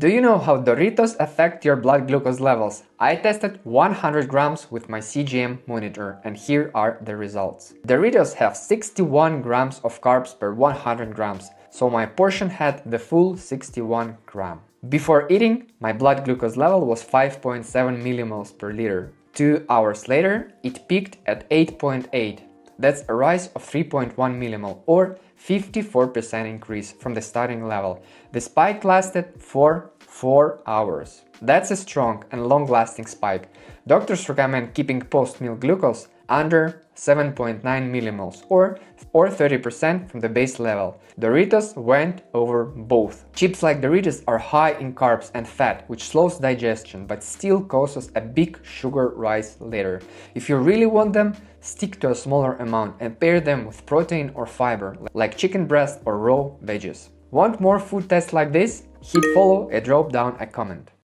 Do you know how Doritos affect your blood glucose levels? I tested 100 grams with my CGM monitor and here are the results. Doritos have 61 grams of carbs per 100 grams, so my portion had the full 61 gram. Before eating, my blood glucose level was 5.7 millimoles per liter. 2 hours later, it peaked at 8.8. That's a rise of 3.1 millimole or 54% increase from the starting level. The spike lasted for 4 hours. That's a strong and long-lasting spike. Doctors recommend keeping post-meal glucose under 7.9 millimoles or 30% from the base level. Doritos went over both. Chips like Doritos are high in carbs and fat, which slows digestion but still causes a big sugar rise later. If you really want them, stick to a smaller amount and pair them with protein or fiber like chicken breast or raw veggies. Want more food tests like this? Hit follow and drop down a comment.